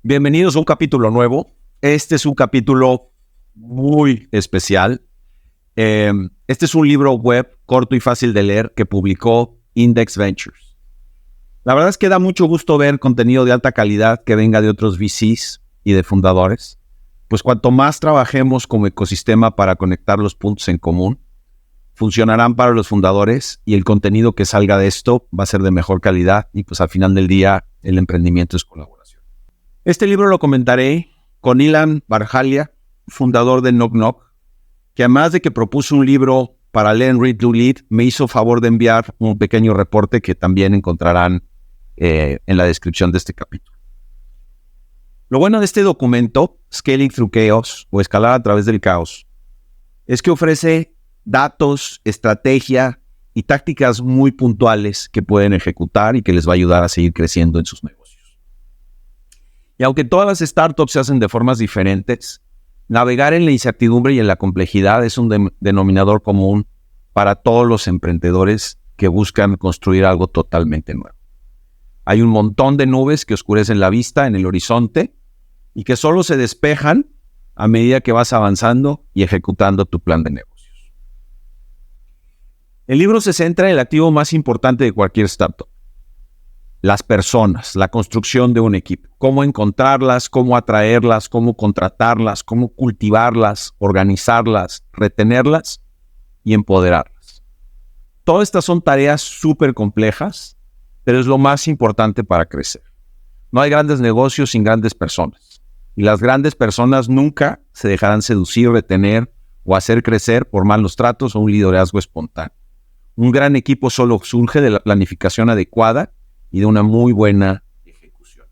Bienvenidos a un capítulo nuevo. Este es un capítulo muy especial. Este es un libro web corto y fácil de leer que publicó Index Ventures. La verdad es que da mucho gusto ver contenido de alta calidad que venga de otros VCs y de fundadores. Pues cuanto más trabajemos como ecosistema para conectar los puntos en común, funcionarán para los fundadores y el contenido que salga de esto va a ser de mejor calidad y pues al final del día el emprendimiento es colaboración. Este libro lo comentaré con Ilan Varjalya, fundador de Knock Knock, que además de que propuso un libro para leer en Read to Lead, me hizo favor de enviar un pequeño reporte que también encontrarán en la descripción de este capítulo. Lo bueno de este documento, Scaling Through Chaos, o Escalar a través del caos, es que ofrece datos, estrategia y tácticas muy puntuales que pueden ejecutar y que les va a ayudar a seguir creciendo en sus negocios. Y aunque todas las startups se hacen de formas diferentes, navegar en la incertidumbre y en la complejidad es un denominador común para todos los emprendedores que buscan construir algo totalmente nuevo. Hay un montón de nubes que oscurecen la vista en el horizonte y que solo se despejan a medida que vas avanzando y ejecutando tu plan de negocios. El libro se centra en el activo más importante de cualquier startup: las personas, la construcción de un equipo, cómo encontrarlas, cómo atraerlas, cómo contratarlas, cómo cultivarlas, organizarlas, retenerlas y empoderarlas. Todas estas son tareas súper complejas, pero es lo más importante para crecer. No hay grandes negocios sin grandes personas, y las grandes personas nunca se dejarán seducir, retener o hacer crecer por malos tratos o un liderazgo espontáneo. Un gran equipo solo surge de la planificación adecuada y de una muy buena ejecución.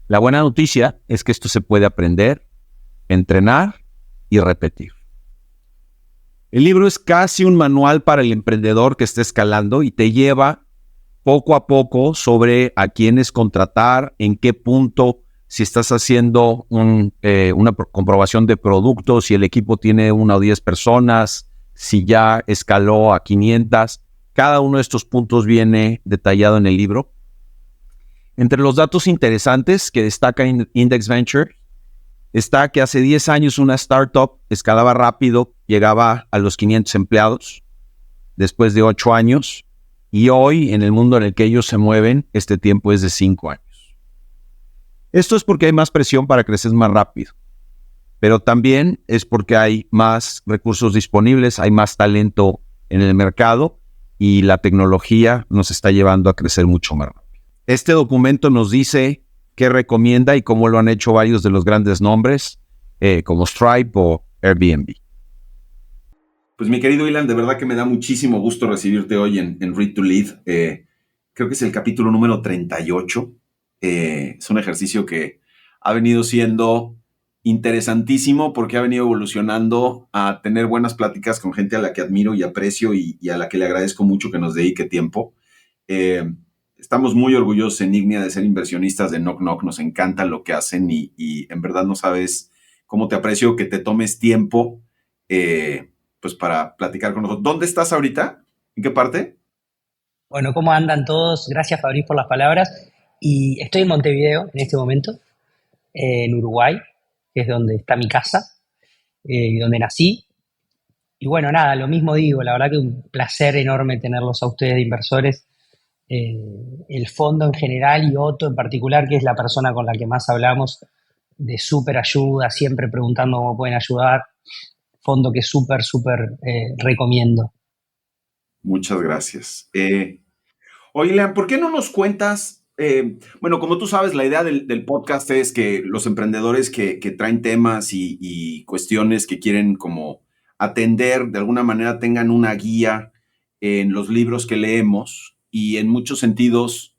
La buena noticia es que esto se puede aprender, entrenar y repetir. El libro es casi un manual para el emprendedor que está escalando y te lleva poco a poco sobre a quiénes contratar, en qué punto, si estás haciendo una comprobación de productos, si el equipo tiene 1 o 10 personas, si ya escaló a 500. Cada uno de estos puntos viene detallado en el libro. Entre los datos interesantes que destaca Index Venture está que hace 10 años una startup escalaba rápido, llegaba a los 500 empleados después de 8 años, y hoy, en el mundo en el que ellos se mueven, este tiempo es de 5 años. Esto es porque hay más presión para crecer más rápido, pero también es porque hay más recursos disponibles, hay más talento en el mercado, y la tecnología nos está llevando a crecer mucho más rápido. Este documento nos dice qué recomienda y cómo lo han hecho varios de los grandes nombres, como Stripe o Airbnb. Pues mi querido Ilan, de verdad que me da muchísimo gusto recibirte hoy en Read to Lead. Creo que es el capítulo número 38. Es un ejercicio que ha venido siendo interesantísimo porque ha venido evolucionando a tener buenas pláticas con gente a la que admiro y aprecio y a la que le agradezco mucho que nos dedique tiempo. Estamos muy orgullosos en Ignia de ser inversionistas de Knock Knock. Nos encanta lo que hacen y en verdad no sabes cómo te aprecio que te tomes tiempo pues para platicar con nosotros. ¿Dónde estás ahorita? ¿En qué parte? Bueno, ¿cómo andan todos? Gracias, Fabriz, por las palabras. Y estoy en Montevideo en este momento, en Uruguay, que es donde está mi casa y donde nací. Y bueno, nada, lo mismo digo, la verdad que un placer enorme tenerlos a ustedes de inversores, el fondo en general y Otto en particular, que es la persona con la que más hablamos, de súper ayuda, siempre preguntando cómo pueden ayudar. Fondo que súper recomiendo. Muchas gracias. Oye, Lean, ¿por qué no nos cuentas? Bueno, como tú sabes, la idea del podcast es que los emprendedores que traen temas y cuestiones que quieren como atender, de alguna manera tengan una guía en los libros que leemos y en muchos sentidos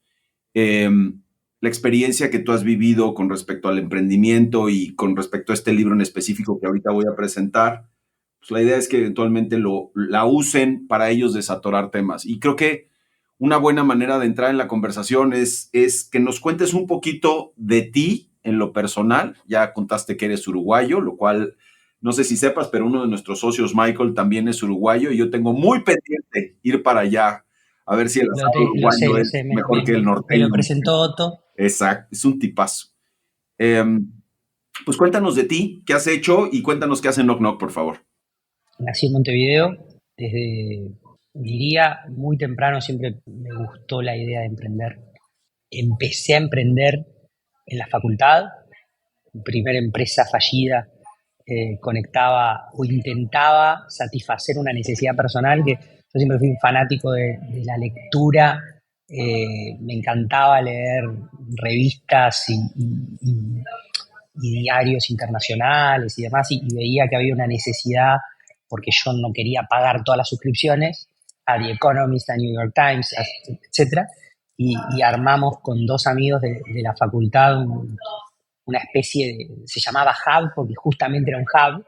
la experiencia que tú has vivido con respecto al emprendimiento y con respecto a este libro en específico que ahorita voy a presentar, pues la idea es que eventualmente la usen para ellos desatorar temas. Y creo que una buena manera de entrar en la conversación es que nos cuentes un poquito de ti en lo personal. Ya contaste que eres uruguayo, lo cual no sé si sepas, pero uno de nuestros socios, Michael, también es uruguayo y yo tengo muy pendiente ir para allá a ver si el asado uruguayo es mejor que el Me lo norteño. presentó Otto. Exacto, es un tipazo. Pues cuéntanos de ti, qué has hecho y cuéntanos qué hace Knock Knock, por favor. Nací en Montevideo, desde, diría, muy temprano siempre me gustó la idea de emprender. Empecé a emprender en la facultad, mi primera empresa fallida conectaba o intentaba satisfacer una necesidad personal, que yo siempre fui un fanático de la lectura, me encantaba leer revistas y diarios internacionales y demás, y veía que había una necesidad, porque yo no quería pagar todas las suscripciones, a The Economist, a New York Times, etcétera, y armamos con dos amigos de la facultad una especie se llamaba Hub, porque justamente era un hub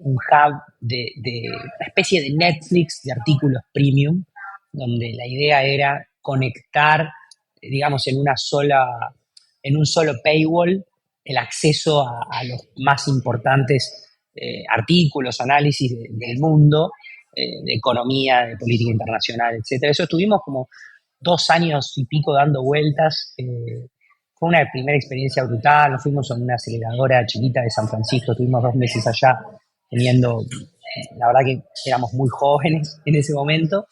una especie de Netflix de artículos premium, donde la idea era conectar, digamos, en un solo paywall, el acceso a los más importantes artículos, análisis del mundo, de economía, de política internacional, etcétera. Eso estuvimos como 2 años y pico dando vueltas. Fue una primera experiencia brutal. Nos fuimos a una aceleradora chiquita de San Francisco, estuvimos 2 meses allá, la verdad que éramos muy jóvenes en ese momento,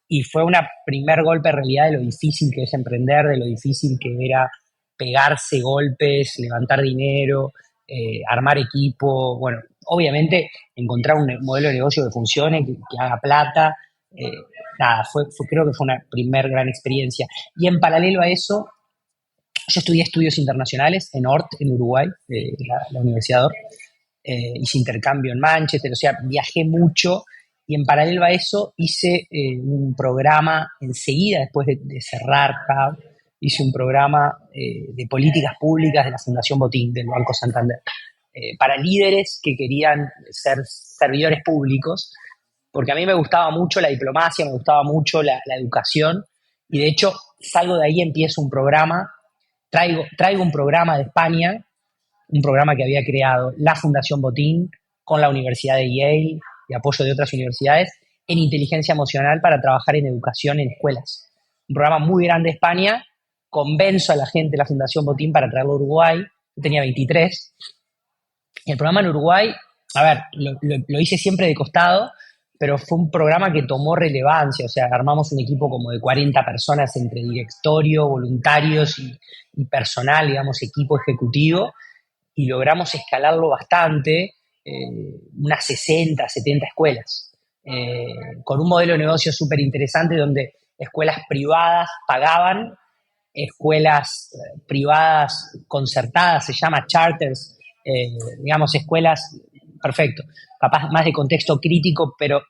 y fue un primer golpe de realidad de lo difícil que es emprender, de lo difícil que era pegarse golpes, levantar dinero, armar equipo. Bueno, obviamente encontrar un modelo de negocio que funcione, que haga plata. Nada, creo que fue una primer gran experiencia. Y en paralelo a eso, yo estudié estudios internacionales en ORT, en Uruguay, la Universidad ORT. Hice intercambio en Manchester, o sea, viajé mucho, y en paralelo a eso hice un programa enseguida, después de cerrar Hub, hice un programa de políticas públicas de la Fundación Botín, del Banco Santander, para líderes que querían ser servidores públicos, porque a mí me gustaba mucho la diplomacia, me gustaba mucho la educación, y de hecho salgo de ahí, empiezo un programa, traigo un programa de España, un programa que había creado la Fundación Botín con la Universidad de Yale y apoyo de otras universidades, en inteligencia emocional para trabajar en educación en escuelas. Un programa muy grande de España. Convenzo a la gente de la Fundación Botín para traerlo a Uruguay. Yo tenía 23. Y el programa en Uruguay, a ver, lo hice siempre de costado, pero fue un programa que tomó relevancia. O sea, armamos un equipo como de 40 personas entre directorio, voluntarios y personal, digamos, equipo ejecutivo, y logramos escalarlo bastante, unas 60, 70 escuelas, con un modelo de negocio súper interesante donde escuelas privadas pagaban, escuelas privadas concertadas, se llama charters, digamos, escuelas, perfecto, capaz más de contexto crítico, pero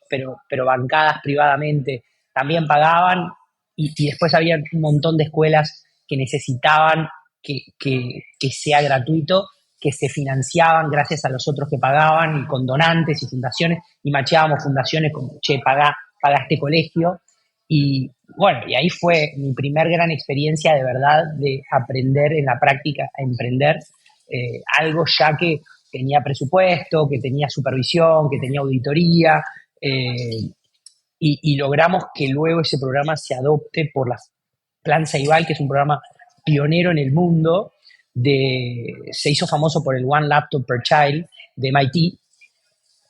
bancadas privadamente, también pagaban, y después había un montón de escuelas que necesitaban que sea gratuito, que se financiaban gracias a los otros que pagaban, y con donantes y fundaciones, y macheábamos fundaciones como, che, paga este colegio. Y bueno, y ahí fue mi primer gran experiencia de verdad de aprender en la práctica a emprender, algo ya que tenía presupuesto, que tenía supervisión, que tenía auditoría, y logramos que luego ese programa se adopte por la Plan Ceibal, que es un programa pionero en el mundo, se hizo famoso por el One Laptop Per Child de MIT,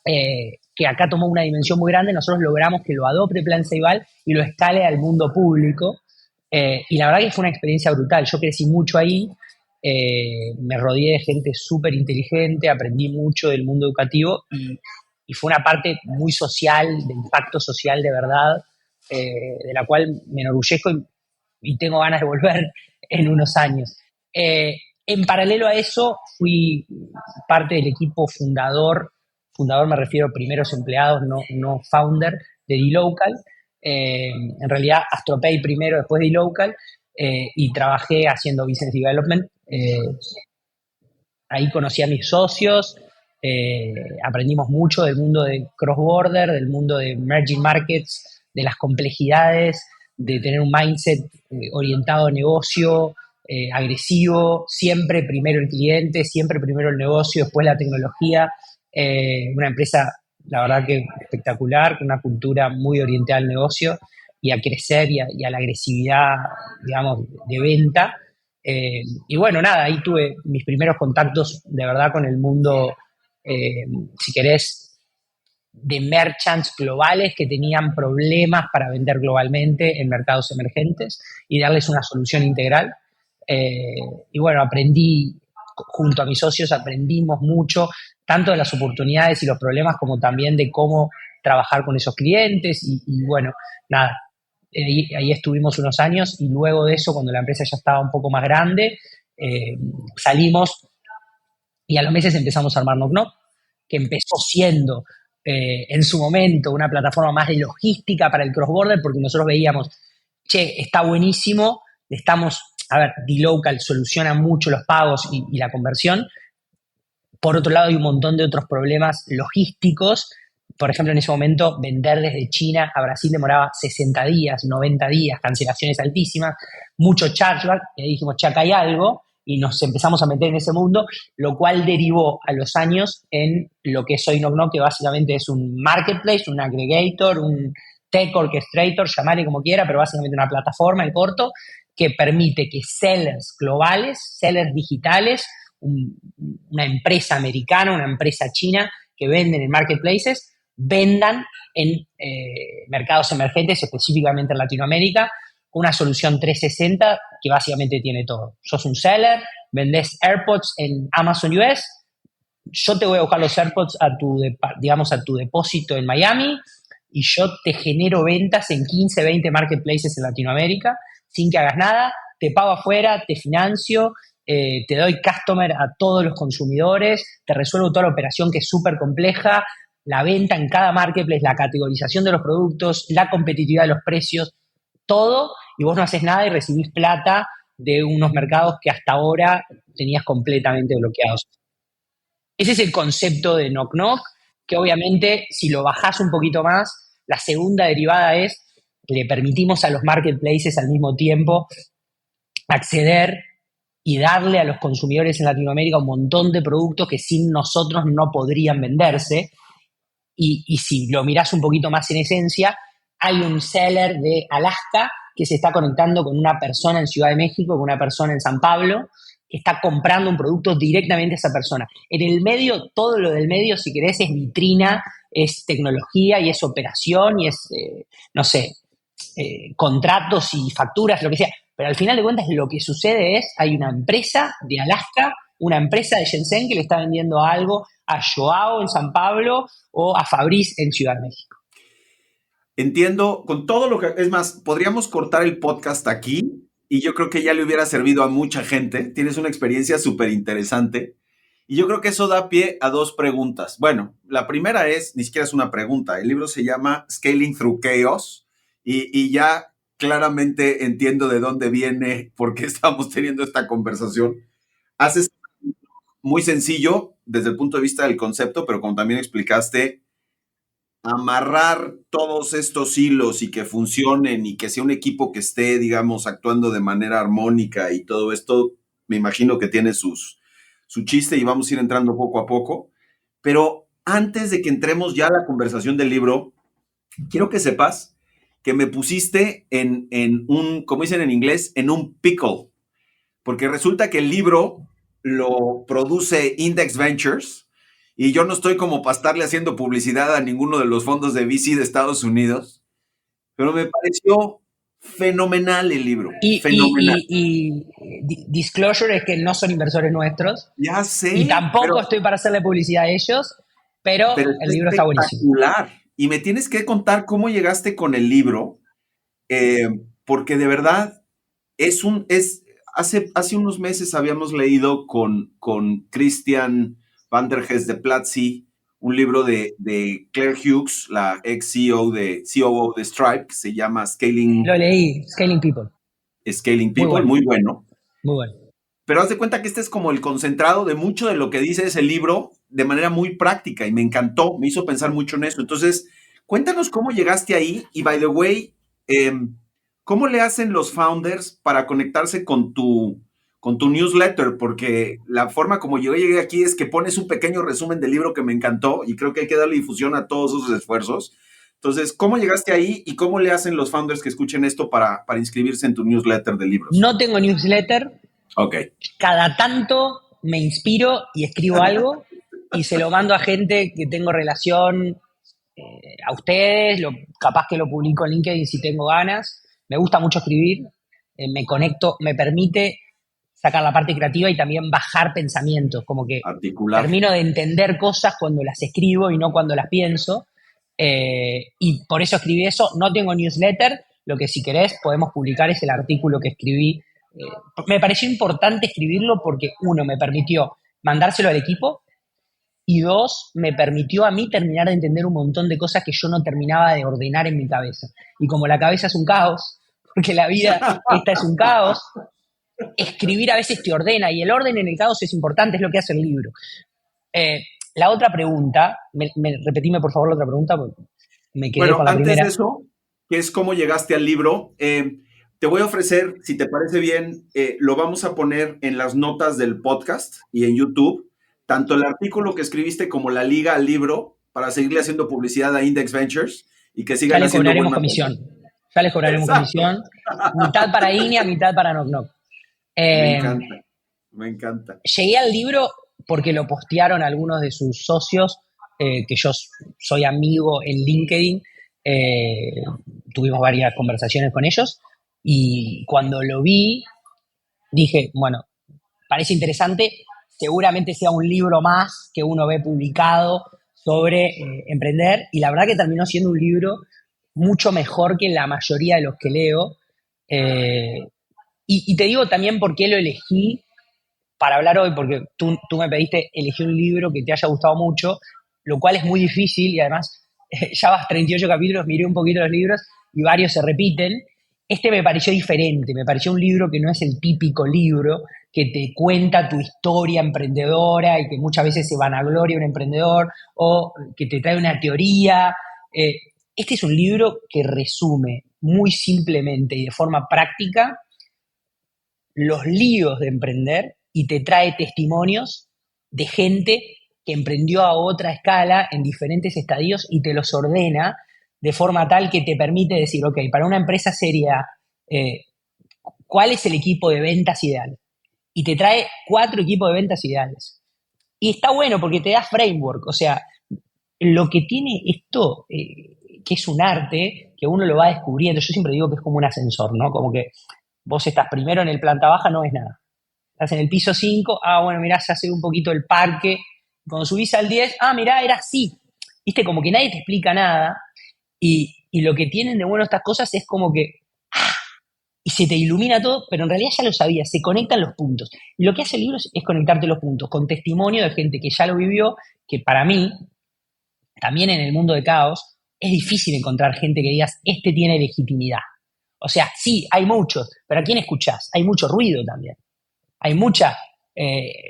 que acá tomó una dimensión muy grande. Nosotros logramos que lo adopte Plan Ceibal y lo escale al mundo público, y la verdad que fue una experiencia brutal. Yo crecí mucho ahí, me rodeé de gente súper inteligente, aprendí mucho del mundo educativo, y fue una parte muy social, de impacto social de verdad, de la cual me enorgullezco, y tengo ganas de volver en unos años. En paralelo a eso, fui parte del equipo fundador me refiero a primeros empleados, no founder, de dLocal. En realidad, AstroPay primero, después dLocal, y trabajé haciendo business development. Ahí conocí a mis socios, aprendimos mucho del mundo de cross-border, del mundo de emerging markets, de las complejidades, de tener un mindset orientado a negocio, agresivo, siempre primero el cliente, siempre primero el negocio, después la tecnología. Una empresa, la verdad que espectacular, con una cultura muy orientada al negocio y a crecer y a la agresividad, digamos, de venta. Y bueno, nada, ahí tuve mis primeros contactos de verdad con el mundo, si querés, de merchants globales que tenían problemas para vender globalmente en mercados emergentes y darles una solución integral. Y bueno, aprendí, junto a mis socios, aprendimos mucho, tanto de las oportunidades y los problemas, como también de cómo trabajar con esos clientes. Y bueno, nada, ahí estuvimos unos años y luego de eso, cuando la empresa ya estaba un poco más grande, salimos y a los meses empezamos a armar Knock Knock, que empezó siendo en su momento una plataforma más de logística para el cross-border, porque nosotros veíamos, che, está buenísimo, estamos, a ver, dLocal soluciona mucho los pagos y la conversión. Por otro lado, hay un montón de otros problemas logísticos. Por ejemplo, en ese momento, vender desde China a Brasil demoraba 60 días, 90 días, cancelaciones altísimas, mucho chargeback. Y ahí dijimos, che, acá hay algo, y nos empezamos a meter en ese mundo, lo cual derivó a los años en lo que es hoy Knock Knock, que básicamente es un marketplace, un aggregator, un tech orchestrator, llamarle como quiera, pero básicamente una plataforma en corto que permite que sellers globales, sellers digitales, una empresa americana, una empresa china que venden en marketplaces, vendan en mercados emergentes, específicamente en Latinoamérica, una solución 360 que básicamente tiene todo. Sos un seller, vendés AirPods en Amazon US, yo te voy a buscar los AirPods a tu depósito en Miami y yo te genero ventas en 15, 20 marketplaces en Latinoamérica sin que hagas nada, te pago afuera, te financio, te doy customer a todos los consumidores, te resuelvo toda la operación que es súper compleja, la venta en cada marketplace, la categorización de los productos, la competitividad de los precios, todo, y vos no haces nada y recibís plata de unos mercados que hasta ahora tenías completamente bloqueados. Ese es el concepto de Knock Knock, que obviamente si lo bajás un poquito más, la segunda derivada es que le permitimos a los marketplaces al mismo tiempo acceder y darle a los consumidores en Latinoamérica un montón de productos que sin nosotros no podrían venderse. Y si lo mirás un poquito más en esencia, hay un seller de Alaska que se está conectando con una persona en Ciudad de México, con una persona en San Pablo, que está comprando un producto directamente a esa persona. En el medio, todo lo del medio, si querés, es vitrina, es tecnología y es operación y es, no sé, contratos y facturas, lo que sea. Pero al final de cuentas lo que sucede es, hay una empresa de Alaska, una empresa de Shenzhen que le está vendiendo algo a Joao en San Pablo o a Fabrice en Ciudad de México. Entiendo, con todo lo que... Es más, podríamos cortar el podcast aquí y yo creo que ya le hubiera servido a mucha gente. Tienes una experiencia súper interesante. Y yo creo que eso da pie a dos preguntas. Bueno, la primera es, ni siquiera es una pregunta. El libro se llama Scaling Through Chaos y ya claramente entiendo de dónde viene, por qué estamos teniendo esta conversación. Haces muy sencillo desde el punto de vista del concepto, pero como también explicaste, amarrar todos estos hilos y que funcionen y que sea un equipo que esté, digamos, actuando de manera armónica y todo esto, me imagino que tiene su chiste y vamos a ir entrando poco a poco. Pero antes de que entremos ya a la conversación del libro, quiero que sepas que me pusiste en un, como dicen en inglés, en un pickle, porque resulta que el libro lo produce Index Ventures y yo no estoy como para estarle haciendo publicidad a ninguno de los fondos de VC de Estados Unidos, pero me pareció fenomenal el libro, fenomenal. Disclosure es que no son inversores nuestros. Ya sé. Y tampoco estoy para hacerle publicidad a ellos, pero el libro está buenísimo. Y me tienes que contar cómo llegaste con el libro, porque de verdad hace unos meses habíamos leído con Christian van der Hees de Platzi un libro de Claire Hughes, la ex COO de Stripe, que se llama Scaling. Lo leí, Scaling People. Scaling People, muy bueno. Muy bueno. Pero haz de cuenta que este es como el concentrado de mucho de lo que dice ese libro de manera muy práctica y me encantó, me hizo pensar mucho en eso. Entonces, cuéntanos cómo llegaste ahí y, by the way, ¿cómo le hacen los founders para conectarse con tu newsletter? Porque la forma como yo llegué aquí es que pones un pequeño resumen del libro que me encantó y creo que hay que darle difusión a todos esos esfuerzos. Entonces, ¿cómo llegaste ahí y cómo le hacen los founders que escuchen esto para inscribirse en tu newsletter de libros? No tengo newsletter, Ok. Cada tanto me inspiro y escribo algo y se lo mando a gente que tengo relación, a ustedes, capaz que lo publico en LinkedIn si tengo ganas. Me gusta mucho escribir, me conecto, me permite sacar la parte creativa y también bajar pensamientos, como que Articular. termino de entender cosas cuando las escribo y no cuando las pienso. Y por eso escribí eso. No tengo newsletter, lo que si querés podemos publicar es el artículo que escribí. Me pareció importante escribirlo porque, uno, me permitió mandárselo al equipo, y dos, me permitió a mí terminar de entender un montón de cosas que yo no terminaba de ordenar en mi cabeza. Y como la cabeza es un caos, porque la vida esta es un caos, escribir a veces te ordena, y el orden en el caos es importante, es lo que hace el libro. Eh, la otra pregunta, repetime por favor la otra pregunta, porque me quedé Bueno, con la antes de primera. eso, que es cómo llegaste al libro, te voy a ofrecer, si te parece bien, lo vamos a poner en las notas del podcast y en YouTube, tanto el artículo que escribiste como la liga al libro, para seguirle haciendo publicidad a Index Ventures y que Ya sigan les haciendo buen cobraremos material. comisión. Ya les cobraremos Exacto. comisión. Mitad para INEA, mitad para Knock Knock. Me Eh, encanta, me encanta. Llegué al libro porque lo postearon algunos de sus socios, que yo soy amigo en LinkedIn. eh, Tuvimos varias conversaciones con ellos y cuando lo vi dije, bueno, parece interesante, seguramente sea un libro más que uno ve publicado sobre emprender, y la verdad que terminó siendo un libro mucho mejor que la mayoría de los que leo. Eh, y te digo también por qué lo elegí para hablar hoy, porque tú me pediste elegir un libro que te haya gustado mucho, lo cual es muy difícil, y además ya vas 38 capítulos, miré un poquito los libros y varios se repiten. Este me pareció diferente, me pareció un libro que no es el típico libro que te cuenta tu historia emprendedora y que muchas veces se vanagloria un emprendedor, o que te trae una teoría. Este es un libro que resume muy simplemente y de forma práctica los líos de emprender, y te trae testimonios de gente que emprendió a otra escala en diferentes estadios y te los ordena de forma tal que te permite decir, ok, para una empresa seria, eh, ¿cuál es el equipo de ventas ideal? Y te trae 4 equipos de ventas ideales. Y está bueno porque te da framework, o sea, lo que tiene esto, que es un arte, que uno lo va descubriendo. Yo siempre digo que es como un ascensor, ¿no? Como que vos estás primero en el planta baja, no ves nada. Estás en el piso 5, bueno, mirá, se hace un poquito el parque. Cuando subís al 10, mirá, era así. Viste, como que nadie te explica nada. Y lo que tienen de bueno estas cosas es como que, y se te ilumina todo, pero en realidad ya lo sabías, se conectan los puntos. Y lo que hace el libro es conectarte los puntos, con testimonio de gente que ya lo vivió, que para mí, también en el mundo de caos, es difícil encontrar gente que digas, este tiene legitimidad. O sea, sí, hay muchos, pero ¿a quién escuchás? Hay mucho ruido también. Hay mucha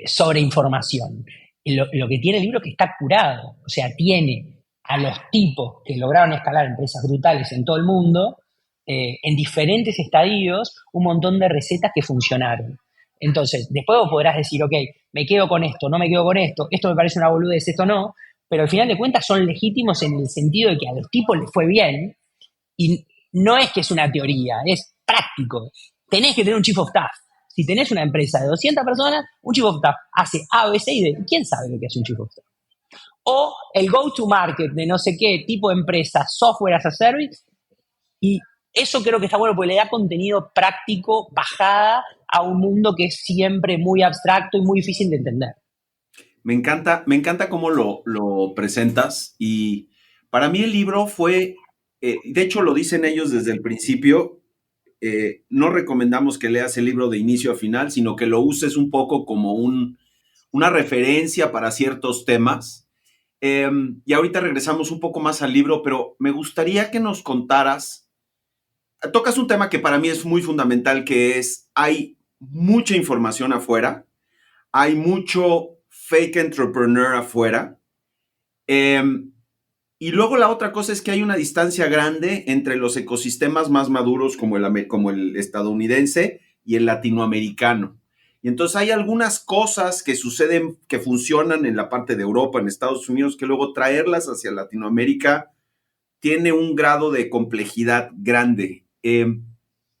sobreinformación. Y lo que tiene el libro es que está curado. O sea, tiene a los tipos que lograron escalar empresas brutales en todo el mundo, en diferentes estadios, un montón de recetas que funcionaron. Entonces, después vos podrás decir, ok, me quedo con esto, no me quedo con esto me parece una boludez, esto no, pero al final de cuentas son legítimos en el sentido de que a los tipos les fue bien, y no es que es una teoría, es práctico. Tenés que tener un chief of staff. Si tenés una empresa de 200 personas, un chief of staff hace A, B, C y D. ¿Quién sabe lo que es un chief of staff? O el go-to-market de no sé qué tipo de empresa, software as a service, y eso creo que está bueno porque le da contenido práctico, bajada a un mundo que es siempre muy abstracto y muy difícil de entender. Me encanta cómo lo presentas, y para mí el libro fue, de hecho lo dicen ellos desde el principio, no recomendamos que leas el libro de inicio a final, sino que lo uses un poco como una referencia para ciertos temas. Y ahorita regresamos un poco más al libro, pero me gustaría que nos contaras, tocas un tema que para mí es muy fundamental, que es, hay mucha información afuera, hay mucho fake entrepreneur afuera. Y luego la otra cosa es que hay una distancia grande entre los ecosistemas más maduros como el estadounidense y el latinoamericano. Y entonces hay algunas cosas que suceden, que funcionan en la parte de Europa, en Estados Unidos, que luego traerlas hacia Latinoamérica tiene un grado de complejidad grande.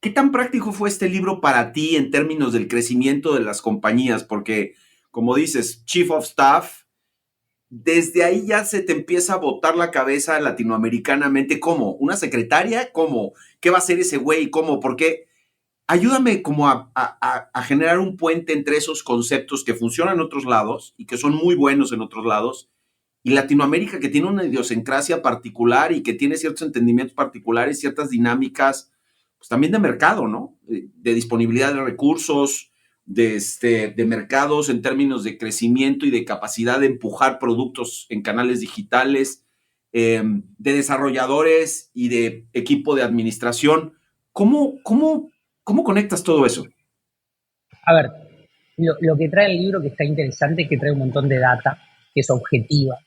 ¿Qué tan práctico fue este libro para ti en términos del crecimiento de las compañías? Porque, como dices, Chief of Staff, desde ahí ya se te empieza a botar la cabeza latinoamericanamente. ¿Cómo? ¿Una secretaria? ¿Cómo? ¿Qué va a hacer ese güey? ¿Cómo? ¿Por qué? Ayúdame como a generar un puente entre esos conceptos que funcionan en otros lados y que son muy buenos en otros lados, y Latinoamérica, que tiene una idiosincrasia particular y que tiene ciertos entendimientos particulares, ciertas dinámicas, pues también de mercado, ¿no? De disponibilidad de recursos, de mercados en términos de crecimiento y de capacidad de empujar productos en canales digitales, de desarrolladores y de equipo de administración. ¿Cómo conectas todo eso? A ver, lo que trae el libro que está interesante es que trae un montón de data que es objetiva.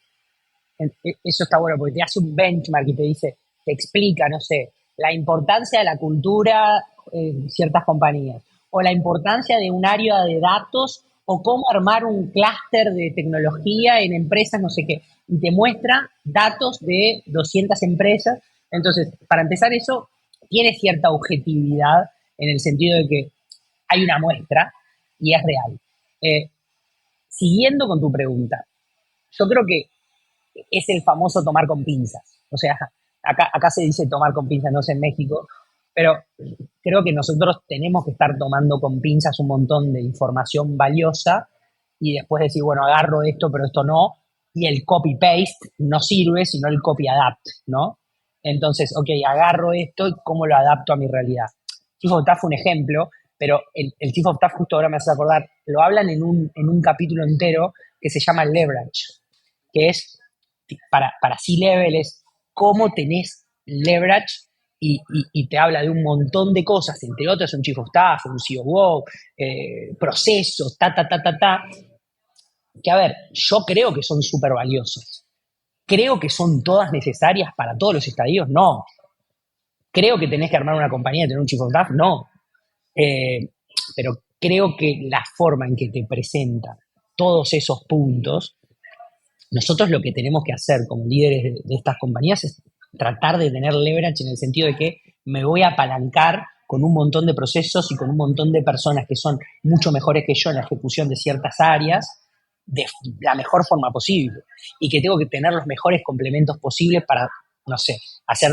Eso está bueno porque te hace un benchmark y te dice, te explica, no sé, la importancia de la cultura en ciertas compañías, o la importancia de un área de datos, o cómo armar un clúster de tecnología en empresas, no sé qué. Y te muestra datos de 200 empresas. Entonces, para empezar, eso tiene cierta objetividad en el sentido de que hay una muestra y es real. Eh, Siguiendo con tu pregunta, yo creo que es el famoso tomar con pinzas. O sea, acá se dice tomar con pinzas, no sé en México, pero creo que nosotros tenemos que estar tomando con pinzas un montón de información valiosa y después decir, bueno, agarro esto, pero esto no, y el copy-paste no sirve, sino el copy-adapt, ¿no? Entonces, ok, agarro esto y cómo lo adapto a mi realidad. Chief of Staff fue un ejemplo, pero el Chief of Staff justo ahora me hace acordar, lo hablan en un capítulo entero que se llama leverage, que es para C-Level es cómo tenés leverage y te habla de un montón de cosas, entre otras un Chief of Staff, un COO, procesos, que a ver, yo creo que son súper valiosas. Creo que son todas necesarias para todos los estadios, no. Creo que tenés que armar una compañía y tener un Chief of Staff, no. Eh, pero creo que la forma en que te presenta todos esos puntos, nosotros lo que tenemos que hacer como líderes de estas compañías es tratar de tener leverage en el sentido de que me voy a apalancar con un montón de procesos y con un montón de personas que son mucho mejores que yo en la ejecución de ciertas áreas de la mejor forma posible y que tengo que tener los mejores complementos posibles para, no sé, hacer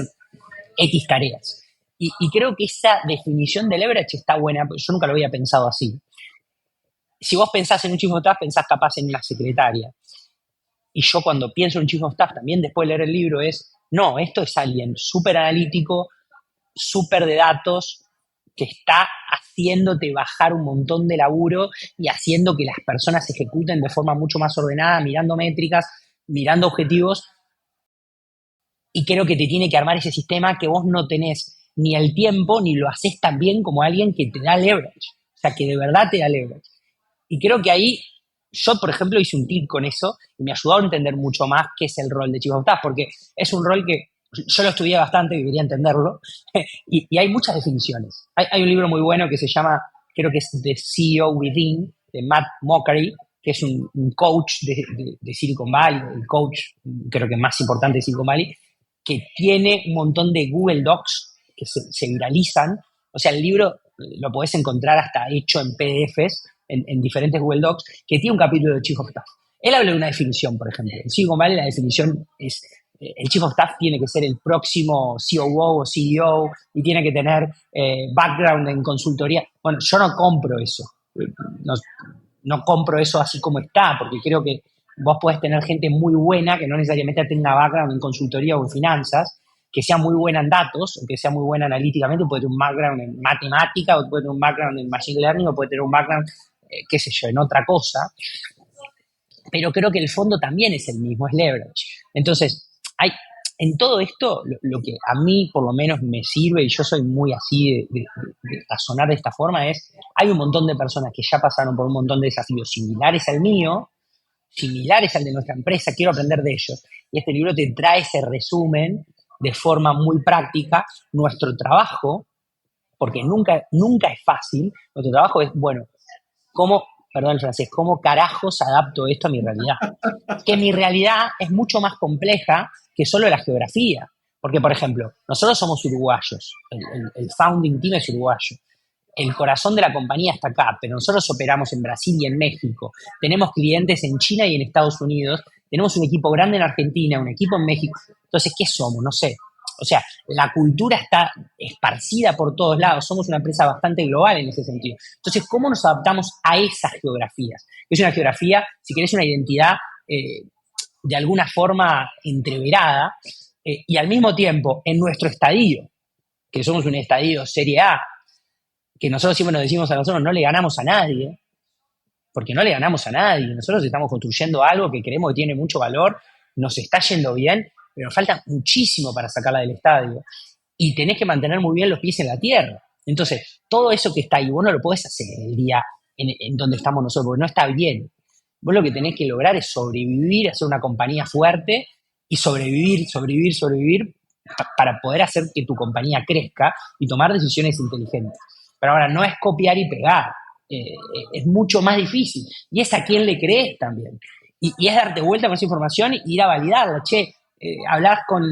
X tareas. Y creo que esa definición de leverage está buena, porque yo nunca lo había pensado así. Si vos pensás en un chief of staff, pensás capaz en una secretaria. Y yo cuando pienso en un chief of staff, también después de leer el libro, no, esto es alguien súper analítico, súper de datos, que está haciéndote bajar un montón de laburo y haciendo que las personas se ejecuten de forma mucho más ordenada, mirando métricas, mirando objetivos. Y creo que te tiene que armar ese sistema que vos no tenés ni el tiempo ni lo haces tan bien como alguien que te da leverage. O sea, que de verdad te da leverage. Y creo que ahí yo, por ejemplo, hice un clic con eso y me ayudó a entender mucho más qué es el rol de Chief of Staff, porque es un rol que yo lo estudié bastante y quería entenderlo, y hay muchas definiciones. Hay un libro muy bueno que se llama, creo que es The CEO Within, de Matt Mockery, que es un coach de Silicon Valley, el coach creo que más importante de Silicon Valley, que tiene un montón de Google Docs que se viralizan. O sea, el libro lo podés encontrar hasta hecho en PDFs, en diferentes Google Docs, que tiene un capítulo de Chief of Staff. Él habla de una definición, por ejemplo. En Silicon Valley la definición es, el Chief of Staff tiene que ser el próximo COO o CEO y tiene que tener background en consultoría. Bueno, yo no compro eso. No compro eso así como está, porque creo que vos podés tener gente muy buena que no necesariamente tenga background en consultoría o en finanzas, que sea muy buena en datos, o que sea muy buena analíticamente, puede tener un background en matemática, o puede tener un background en machine learning, o puede tener un background, qué sé yo, en otra cosa. Pero creo que el fondo también es el mismo, es leverage. Entonces, en todo esto, lo que a mí por lo menos me sirve, y yo soy muy así de razonar de esta forma, hay un montón de personas que ya pasaron por un montón de desafíos similares al mío, similares al de nuestra empresa, quiero aprender de ellos. Y este libro te trae ese resumen de forma muy práctica. Nuestro trabajo, porque nunca es fácil, nuestro trabajo es, bueno, perdón el francés, ¿cómo carajos adapto esto a mi realidad? Que mi realidad es mucho más compleja que solo la geografía. Porque, por ejemplo, nosotros somos uruguayos, el founding team es uruguayo. El corazón de la compañía está acá, pero nosotros operamos en Brasil y en México. Tenemos clientes en China y en Estados Unidos. Tenemos un equipo grande en Argentina, un equipo en México. Entonces, ¿qué somos? No sé. O sea, la cultura está esparcida por todos lados. Somos una empresa bastante global en ese sentido. Entonces, ¿cómo nos adaptamos a esas geografías? Es una geografía, si querés, una identidad de alguna forma entreverada y al mismo tiempo en nuestro estadio, que somos un estadio Serie A, que nosotros siempre nos decimos a nosotros, no le ganamos a nadie, porque no le ganamos a nadie. Nosotros estamos construyendo algo que creemos que tiene mucho valor, nos está yendo bien, pero nos falta muchísimo para sacarla del estadio. Y tenés que mantener muy bien los pies en la tierra. Entonces, todo eso que está ahí, vos no lo podés hacer el día en donde estamos nosotros, porque no está bien. Vos lo que tenés que lograr es sobrevivir, hacer una compañía fuerte y sobrevivir para poder hacer que tu compañía crezca y tomar decisiones inteligentes. Pero ahora, no es copiar y pegar, es mucho más difícil. Y es a quién le crees también. Y es darte vuelta con esa información y ir a validarla. Hablar con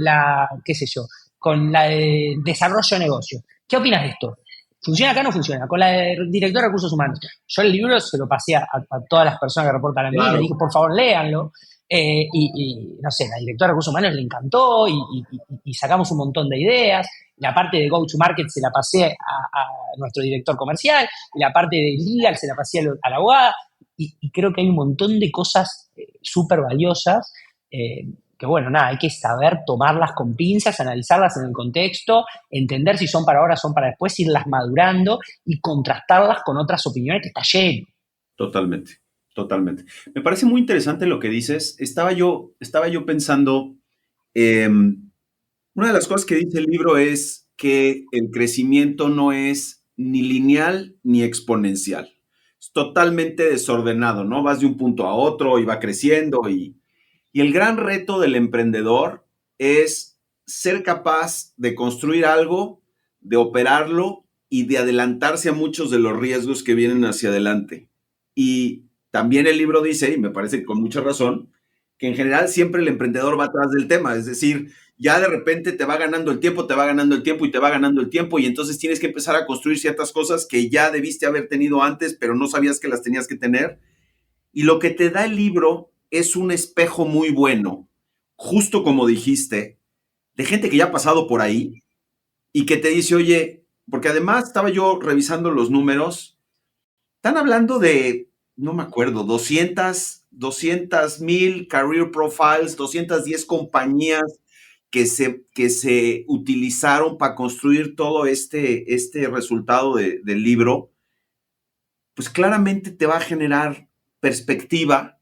qué sé yo, con la de desarrollo de negocio. ¿Qué opinas de esto? ¿Funciona acá o no funciona? Con la de director de recursos humanos. Yo el libro se lo pasé a todas las personas que reportan a mí, Claro. le dije, por favor, léanlo. Y no sé, la directora de recursos humanos le encantó y sacamos un montón de ideas. La parte de go-to-market se la pasé a nuestro director comercial, y la parte de legal se la pasé a la abogada, y creo que hay un montón de cosas súper valiosas que, bueno, nada, hay que saber tomarlas con pinzas, analizarlas en el contexto, entender si son para ahora, son para después, irlas madurando y contrastarlas con otras opiniones que está lleno. Totalmente, totalmente. Me parece muy interesante lo que dices. Estaba yo pensando, una de las cosas que dice el libro es que el crecimiento no es ni lineal ni exponencial. Es totalmente desordenado, ¿no? Vas de un punto a otro y va creciendo y el gran reto del emprendedor es ser capaz de construir algo, de operarlo y de adelantarse a muchos de los riesgos que vienen hacia adelante. Y también el libro dice, y me parece que con mucha razón, que en general siempre el emprendedor va atrás del tema, es decir, ya de repente te va ganando el tiempo, te va ganando el tiempo y te va ganando el tiempo y entonces tienes que empezar a construir ciertas cosas que ya debiste haber tenido antes, pero no sabías que las tenías que tener. Y lo que te da el libro es un espejo muy bueno, justo como dijiste, de gente que ya ha pasado por ahí y que te dice, oye, porque además estaba yo revisando los números, están hablando de, no me acuerdo, 200,000 career profiles, 210 compañías que se utilizaron para construir todo este resultado del libro, pues claramente te va a generar perspectiva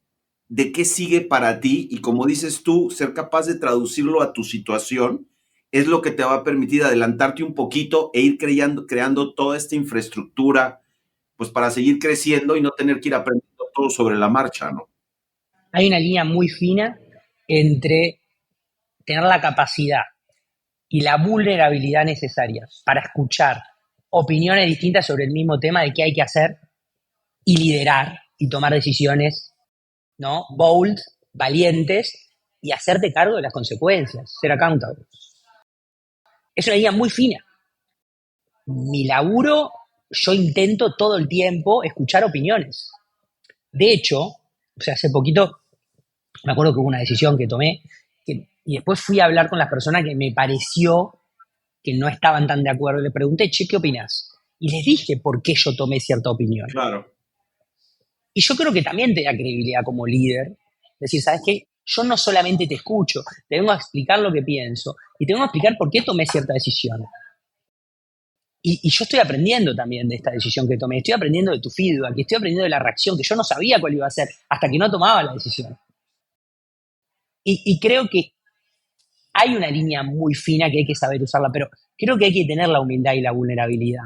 de qué sigue para ti y como dices tú, ser capaz de traducirlo a tu situación es lo que te va a permitir adelantarte un poquito e ir creando toda esta infraestructura, pues para seguir creciendo y no tener que ir aprendiendo todo sobre la marcha, ¿no? Hay una línea muy fina entre tener la capacidad y la vulnerabilidad necesarias para escuchar opiniones distintas sobre el mismo tema de qué hay que hacer y liderar y tomar decisiones, ¿no? Bold, valientes y hacerte cargo de las consecuencias, ser accountable. Es una línea muy fina. Mi laburo, yo intento todo el tiempo escuchar opiniones. De hecho, o sea, hace poquito me acuerdo que hubo una decisión que tomé y después fui a hablar con las personas que me pareció que no estaban tan de acuerdo. Le pregunté, che, ¿qué opinás? Y les dije por qué yo tomé cierta opinión. Claro. Y yo creo que también te da credibilidad como líder. Decir, ¿sabes qué? Yo no solamente te escucho, te vengo a explicar lo que pienso y te vengo a explicar por qué tomé cierta decisión. Y yo estoy aprendiendo también de esta decisión que tomé. Estoy aprendiendo de tu feedback, estoy aprendiendo de la reacción, que yo no sabía cuál iba a ser hasta que no tomaba la decisión. Y creo que hay una línea muy fina que hay que saber usarla, pero creo que hay que tener la humildad y la vulnerabilidad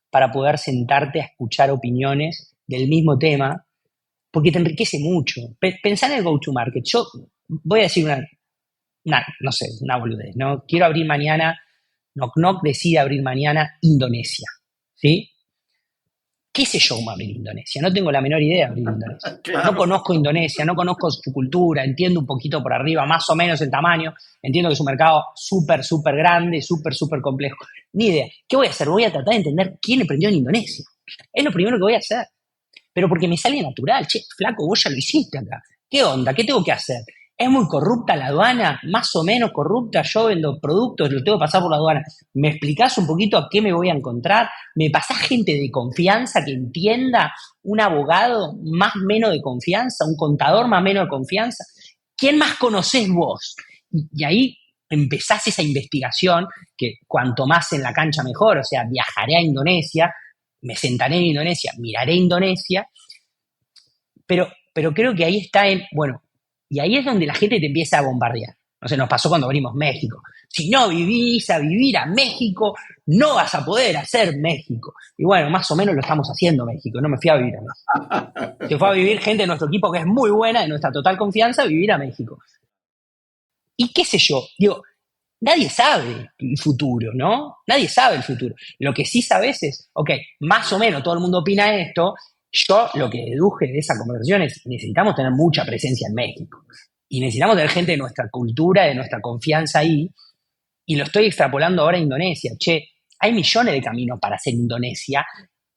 para poder sentarte a escuchar opiniones del mismo tema, porque te enriquece mucho. Pensá en el go-to-market. Yo voy a decir no sé, una boludez, ¿no? Quiero abrir mañana, Knock Knock decide abrir mañana Indonesia, ¿sí? ¿Qué sé yo cómo abrir Indonesia? No tengo la menor idea de abrir Indonesia. Claro. No conozco Indonesia, no conozco su cultura, entiendo un poquito por arriba, más o menos el tamaño, entiendo que es un mercado súper, súper grande, súper, súper complejo. Ni idea. ¿Qué voy a hacer? Voy a tratar de entender quién emprendió en Indonesia. Es lo primero que voy a hacer. Pero porque me sale natural. Che, flaco, vos ya lo hiciste acá. ¿Qué onda? ¿Qué tengo que hacer? ¿Es muy corrupta la aduana? ¿Más o menos corrupta? Yo vendo productos, los tengo que pasar por la aduana. ¿Me explicás un poquito a qué me voy a encontrar? ¿Me pasás gente de confianza que entienda? ¿Un abogado más o menos de confianza? ¿Un contador más o menos de confianza? ¿Quién más conocés vos? Y ahí empezás esa investigación, que cuanto más en la cancha mejor. O sea, viajaré a Indonesia, me sentaré en Indonesia, miraré Indonesia, pero creo que ahí está bueno, y ahí es donde la gente te empieza a bombardear. No sé, nos pasó cuando abrimos México. Si no vivís a vivir a México, no vas a poder hacer México. Y bueno, más o menos lo estamos haciendo México. No me fui a vivir a México. Se fue a vivir gente de nuestro equipo que es muy buena, de nuestra total confianza, a vivir a México. Y qué sé yo, digo, nadie sabe el futuro, ¿no? Nadie sabe el futuro. Lo que sí sabes es, ok, más o menos todo el mundo opina esto. Yo lo que deduje de esa conversación es, necesitamos tener mucha presencia en México. Y necesitamos tener gente de nuestra cultura, de nuestra confianza ahí. Y lo estoy extrapolando ahora a Indonesia. Che, hay millones de caminos para hacer Indonesia.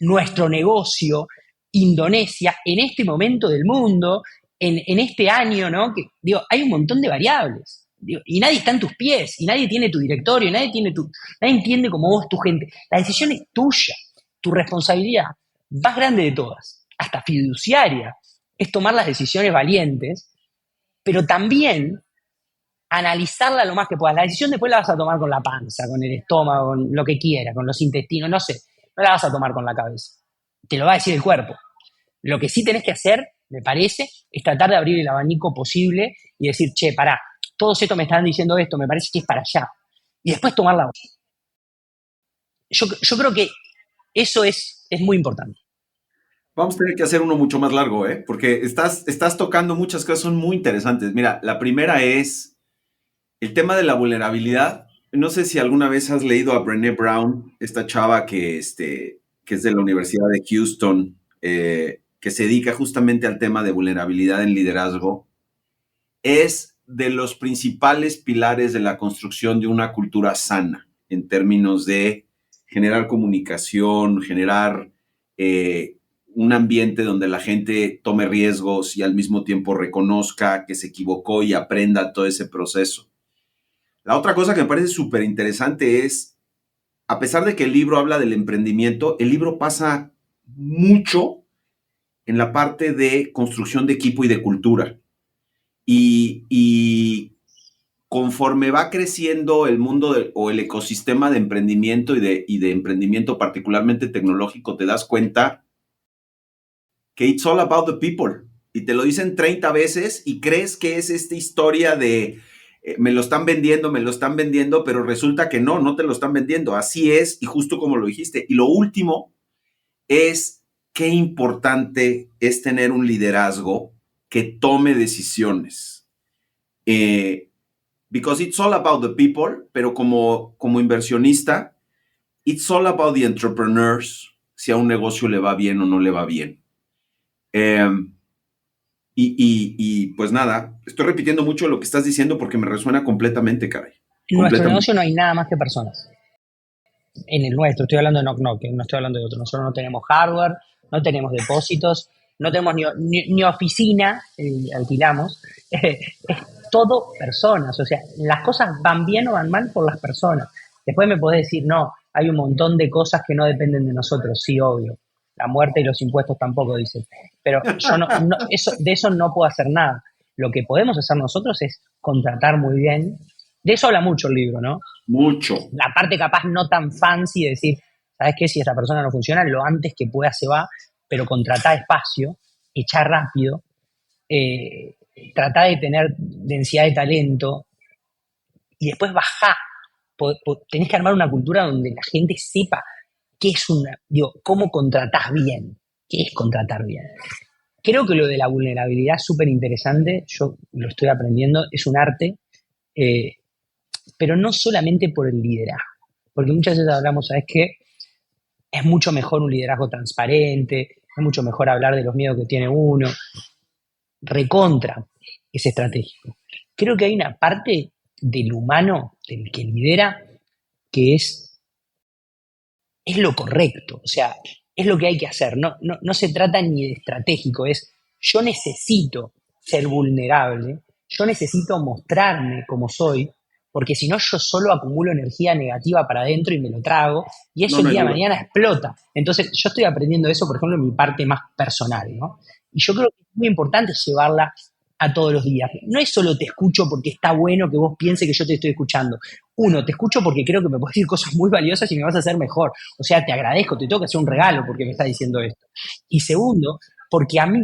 Nuestro negocio, Indonesia, en este momento del mundo, en este año, ¿no? Que, digo, hay un montón de variables. Digo, y nadie está en tus pies, y nadie tiene tu directorio, nadie entiende como vos, tu gente. La decisión es tuya, tu responsabilidad más grande de todas, hasta fiduciaria, es tomar las decisiones valientes, pero también analizarla lo más que puedas. La decisión después la vas a tomar con la panza, con el estómago, con lo que quieras, con los intestinos, no sé, no la vas a tomar con la cabeza. Te lo va a decir el cuerpo. Lo que sí tenés que hacer, me parece, es tratar de abrir el abanico posible y decir, che, pará, todos estos me están diciendo esto, me parece que es para allá. Y después tomar la voz. Yo creo que eso es muy importante. Vamos a tener que hacer uno mucho más largo, ¿eh? Porque estás tocando muchas cosas, son muy interesantes. Mira, la primera es el tema de la vulnerabilidad. No sé si alguna vez has leído a Brené Brown, esta chava que es de la Universidad de Houston, que se dedica justamente al tema de vulnerabilidad en liderazgo. Es de los principales pilares de la construcción de una cultura sana en términos de generar comunicación, generar un ambiente donde la gente tome riesgos y al mismo tiempo reconozca que se equivocó y aprenda todo ese proceso. La otra cosa que me parece súper interesante es, a pesar de que el libro habla del emprendimiento, el libro pasa mucho en la parte de construcción de equipo y de cultura. Y conforme va creciendo el mundo o el ecosistema de emprendimiento y de emprendimiento particularmente tecnológico, te das cuenta que it's all about the people. Y te lo dicen 30 veces y crees que es esta historia de me lo están vendiendo, pero resulta que no te lo están vendiendo. Así es, y justo como lo dijiste. Y lo último es qué importante es tener un liderazgo que tome decisiones. Because it's all about the people, pero como inversionista, it's all about the entrepreneurs, si a un negocio le va bien o no le va bien. Y pues nada, estoy repitiendo mucho lo que estás diciendo porque me resuena completamente, caray. En nuestro negocio no hay nada más que personas. En el nuestro, estoy hablando de Knock Knock, no estoy hablando de otro. Nosotros no tenemos hardware, no tenemos depósitos, no tenemos ni oficina, alquilamos. Es todo personas. O sea, las cosas van bien o van mal por las personas. Después me podés decir, no, hay un montón de cosas que no dependen de nosotros. Sí, obvio. La muerte y los impuestos tampoco, dicen. Pero yo de eso no puedo hacer nada. Lo que podemos hacer nosotros es contratar muy bien. De eso habla mucho el libro, ¿no? Mucho. La parte capaz no tan fancy de decir, ¿sabes qué? Si esta persona no funciona, lo antes que pueda se va, pero contratar espacio, echar rápido, tratar de tener densidad de talento y después bajar. Tenés que armar una cultura donde la gente sepa qué es cómo contratás bien, qué es contratar bien. Creo que lo de la vulnerabilidad es súper interesante, yo lo estoy aprendiendo, es un arte, pero no solamente por el liderazgo, porque muchas veces hablamos, ¿sabes qué? es mucho mejor un liderazgo transparente, es mucho mejor hablar de los miedos que tiene uno. Recontra es estratégico. Creo que hay una parte del humano, del que lidera, que es lo correcto, o sea, es lo que hay que hacer. No se trata ni de estratégico, es yo necesito ser vulnerable, yo necesito mostrarme como soy, porque si no yo solo acumulo energía negativa para adentro y me lo trago, y eso No, el no hay día de duda. mañana explota. Entonces yo estoy aprendiendo eso, por ejemplo, en mi parte más personal, ¿no? Y yo creo que es muy importante llevarla a todos los días. No es solo te escucho porque está bueno que vos pienses que yo te estoy escuchando. Uno, te escucho porque creo que me puedes decir cosas muy valiosas y me vas a hacer mejor. O sea, te agradezco, te tengo que hacer un regalo porque me estás diciendo esto. Y segundo, porque a mí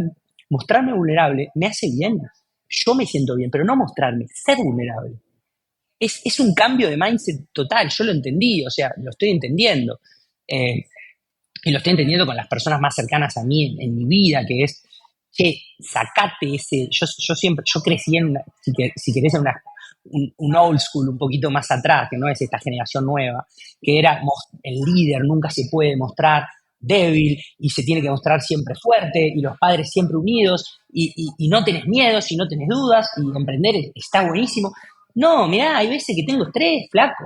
mostrarme vulnerable me hace bien. Yo me siento bien, pero no mostrarme, ser vulnerable. Es un cambio de mindset total, yo lo entendí, o sea, lo estoy entendiendo. Eh, y lo estoy entendiendo con las personas más cercanas a mí en mi vida, que es, che, sacate ese, yo siempre, yo crecí en, si querés, en un old school un poquito más atrás, que no es esta generación nueva, que era el líder nunca se puede mostrar débil y se tiene que mostrar siempre fuerte y los padres siempre unidos y no tenés miedo, si no tenés dudas y emprender está buenísimo. No, mirá, hay veces que tengo estrés, flaco,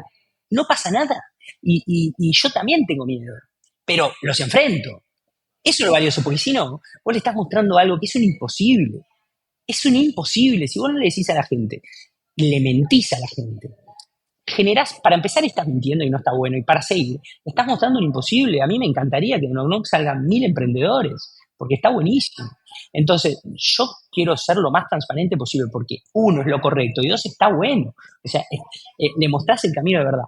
no pasa nada y yo también tengo miedo, pero los enfrento. Eso es lo valioso, porque si no, vos le estás mostrando algo que es un imposible. Es un imposible. Si vos no le decís a la gente, le mentís a la gente, generás, para empezar estás mintiendo y no está bueno, y para seguir, estás mostrando un imposible. A mí me encantaría que no salgan 1000 emprendedores, porque está buenísimo. Entonces, yo quiero ser lo más transparente posible, porque uno es lo correcto y dos está bueno. O sea, le mostrás el camino de verdad.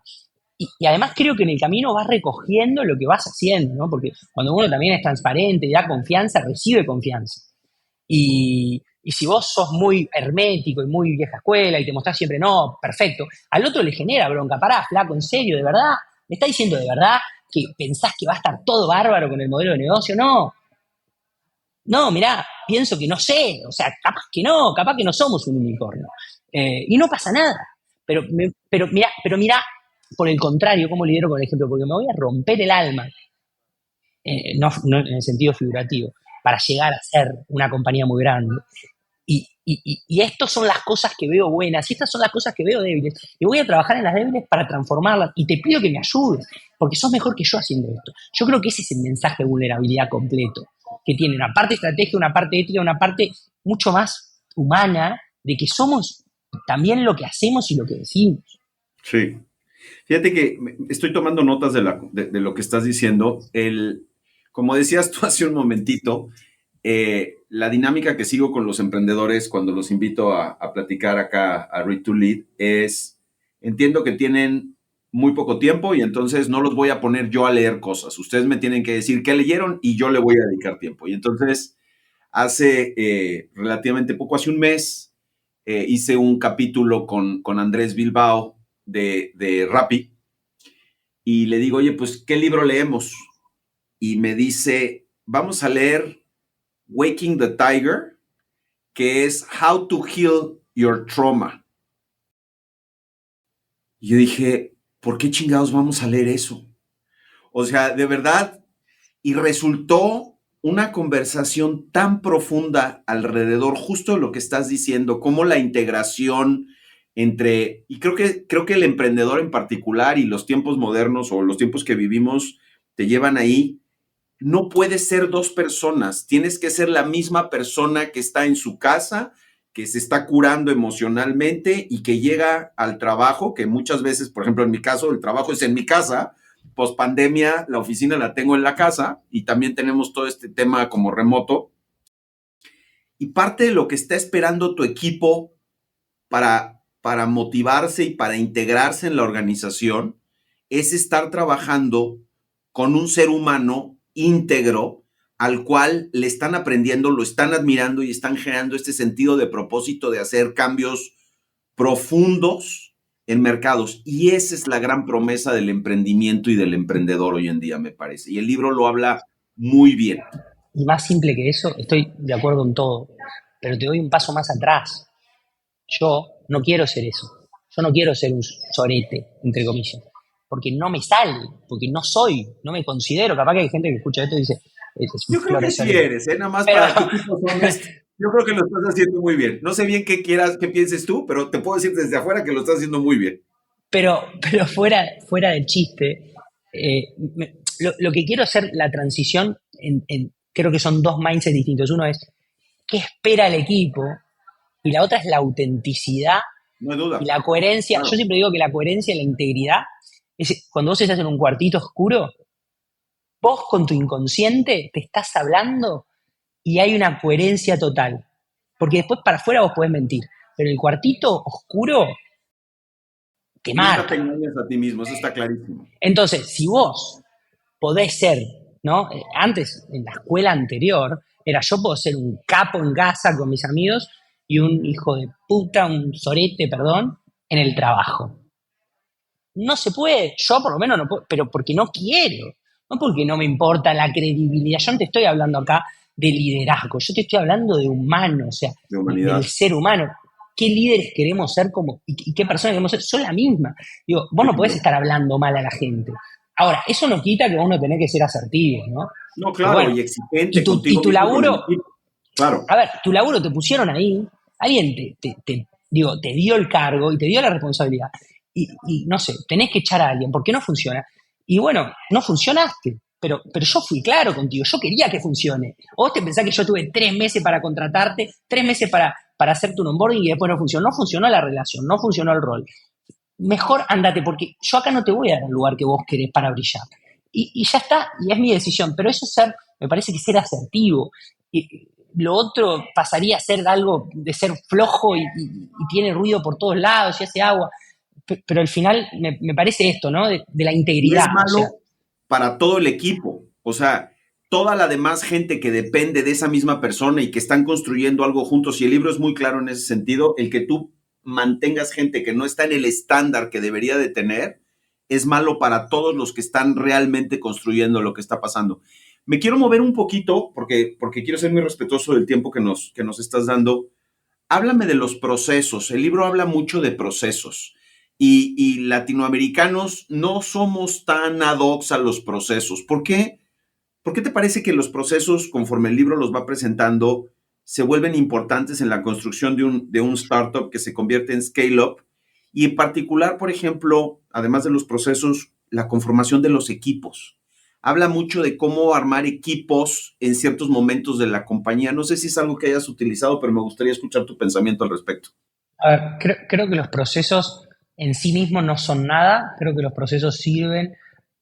Y además creo que en el camino vas recogiendo lo que vas haciendo, ¿no? Porque cuando uno también es transparente y da confianza, recibe confianza. Y si vos sos muy hermético y muy vieja escuela y te mostrás siempre, no, perfecto, al otro le genera bronca. Pará, flaco, en serio, de verdad, ¿me está diciendo de verdad que pensás que va a estar todo bárbaro con el modelo de negocio? No, mirá, pienso que no sé, o sea, capaz que no somos un unicornio. Y no pasa nada. Pero mirá, por el contrario, cómo lidero con el ejemplo, porque me voy a romper el alma, no en el sentido figurativo, para llegar a ser una compañía muy grande. Y estas son las cosas que veo buenas y estas son las cosas que veo débiles. Y voy a trabajar en las débiles para transformarlas. Y te pido que me ayudes, porque sos mejor que yo haciendo esto. Yo creo que ese es el mensaje de vulnerabilidad completo, que tiene una parte estratégica, una parte ética, una parte mucho más humana, de que somos también lo que hacemos y lo que decimos. Sí. Fíjate que estoy tomando notas de lo que estás diciendo. Como decías tú hace un momentito, la dinámica que sigo con los emprendedores cuando los invito a platicar acá a Read to Lead es, entiendo que tienen muy poco tiempo y entonces no los voy a poner yo a leer cosas. Ustedes me tienen que decir qué leyeron y yo le voy a dedicar tiempo. Y entonces hace relativamente poco, hace un mes, hice un capítulo con Andrés Bilbao de Rappi y le digo, oye, pues, ¿qué libro leemos? Y me dice, vamos a leer Waking the Tiger, que es How to Heal Your Trauma. Y yo dije, ¿por qué chingados vamos a leer eso? O sea, de verdad, y resultó una conversación tan profunda alrededor justo de lo que estás diciendo, como la integración y creo que el emprendedor en particular y los tiempos modernos o los tiempos que vivimos te llevan ahí. No puedes ser dos personas, tienes que ser la misma persona que está en su casa, que se está curando emocionalmente y que llega al trabajo, que muchas veces, por ejemplo, en mi caso, el trabajo es en mi casa, post pandemia, la oficina la tengo en la casa y también tenemos todo este tema como remoto. Y parte de lo que está esperando tu equipo para motivarse y para integrarse en la organización es estar trabajando con un ser humano íntegro al cual le están aprendiendo, lo están admirando y están generando este sentido de propósito de hacer cambios profundos en mercados. Y esa es la gran promesa del emprendimiento y del emprendedor hoy en día, me parece. Y el libro lo habla muy bien. Y más simple que eso, estoy de acuerdo en todo, pero te doy un paso más atrás. Yo no quiero ser eso. Yo no quiero ser un sorete, entre comillas. porque no me sale, porque no soy, no me considero. Capaz que hay gente que escucha esto y dice, Yo creo que sí eres, nada más pero, para qué tipo somos. Yo creo que lo estás haciendo muy bien. No sé bien qué pienses tú, pero te puedo decir desde afuera que lo estás haciendo muy bien. pero fuera del chiste, lo que quiero hacer la transición, creo que son dos mindsets distintos. Uno es, ¿qué espera el equipo? Y la otra es la autenticidad No hay duda. y la coherencia. Claro. Yo siempre digo que la coherencia y la integridad es cuando vos estás en un cuartito oscuro, vos con tu inconsciente te estás hablando y hay una coherencia total. Porque después para afuera vos podés mentir, pero el cuartito oscuro te Nunca te mata. engañas a ti mismo, eso está clarísimo. Entonces, si vos podés ser, ¿no? Antes, en la escuela anterior, era yo puedo ser un capo en casa con mis amigos y un hijo de puta, un sorete, perdón, en el trabajo. No se puede, yo por lo menos no puedo, pero porque no quiero, no porque no me importa la credibilidad. Yo no te estoy hablando acá de liderazgo, yo te estoy hablando de humano, o sea, De humanidad. del ser humano. ¿Qué líderes queremos ser y qué personas queremos ser? Son la misma. Digo, vos no podés estar hablando mal a la gente. Ahora, eso no quita que vos no tenés que ser asertivo, ¿no? No, claro, Bueno, y exigente y tu contigo mismo, con el laburo, equipo. Claro. a ver, tu laburo te pusieron ahí, alguien te dio el cargo y te dio la responsabilidad. Y no sé, tenés que echar a alguien, ¿por qué no funciona? Y bueno, no funcionaste, pero yo fui claro contigo, yo quería que funcione. O vos te pensás que yo tuve 3 meses para contratarte, 3 meses para hacerte un onboarding y después no funcionó. No funcionó la relación, no funcionó el rol. Mejor andate, porque yo acá no te voy a dar el lugar que vos querés para brillar. Y ya está, y es mi decisión. Pero eso me parece que ser asertivo. Y lo otro pasaría a ser algo de ser flojo y tiene ruido por todos lados y hace agua. Pero al final me parece esto, ¿no? De la Y integridad. es malo O sea, para todo el equipo. O sea, toda la demás gente que depende de esa misma persona y que están construyendo algo juntos, y el libro es muy claro en ese sentido, el que tú mantengas gente que no está en el estándar que debería de tener, es malo para todos los que están realmente construyendo lo que está pasando. Me quiero mover un poquito, porque quiero ser muy respetuoso del tiempo que nos estás dando. Háblame de los procesos. El libro habla mucho de procesos. Y latinoamericanos no somos tan ad hoc a los procesos. ¿Por qué? ¿Por qué te parece que los procesos, conforme el libro los va presentando, se vuelven importantes en la construcción de un startup que se convierte en scale-up? Y en particular, por ejemplo, además de los procesos, la conformación de los equipos. Habla mucho de cómo armar equipos en ciertos momentos de la compañía. No sé si es algo que hayas utilizado, pero me gustaría escuchar tu pensamiento al respecto. a ver, creo que los procesos en sí mismos no son nada. Creo que los procesos sirven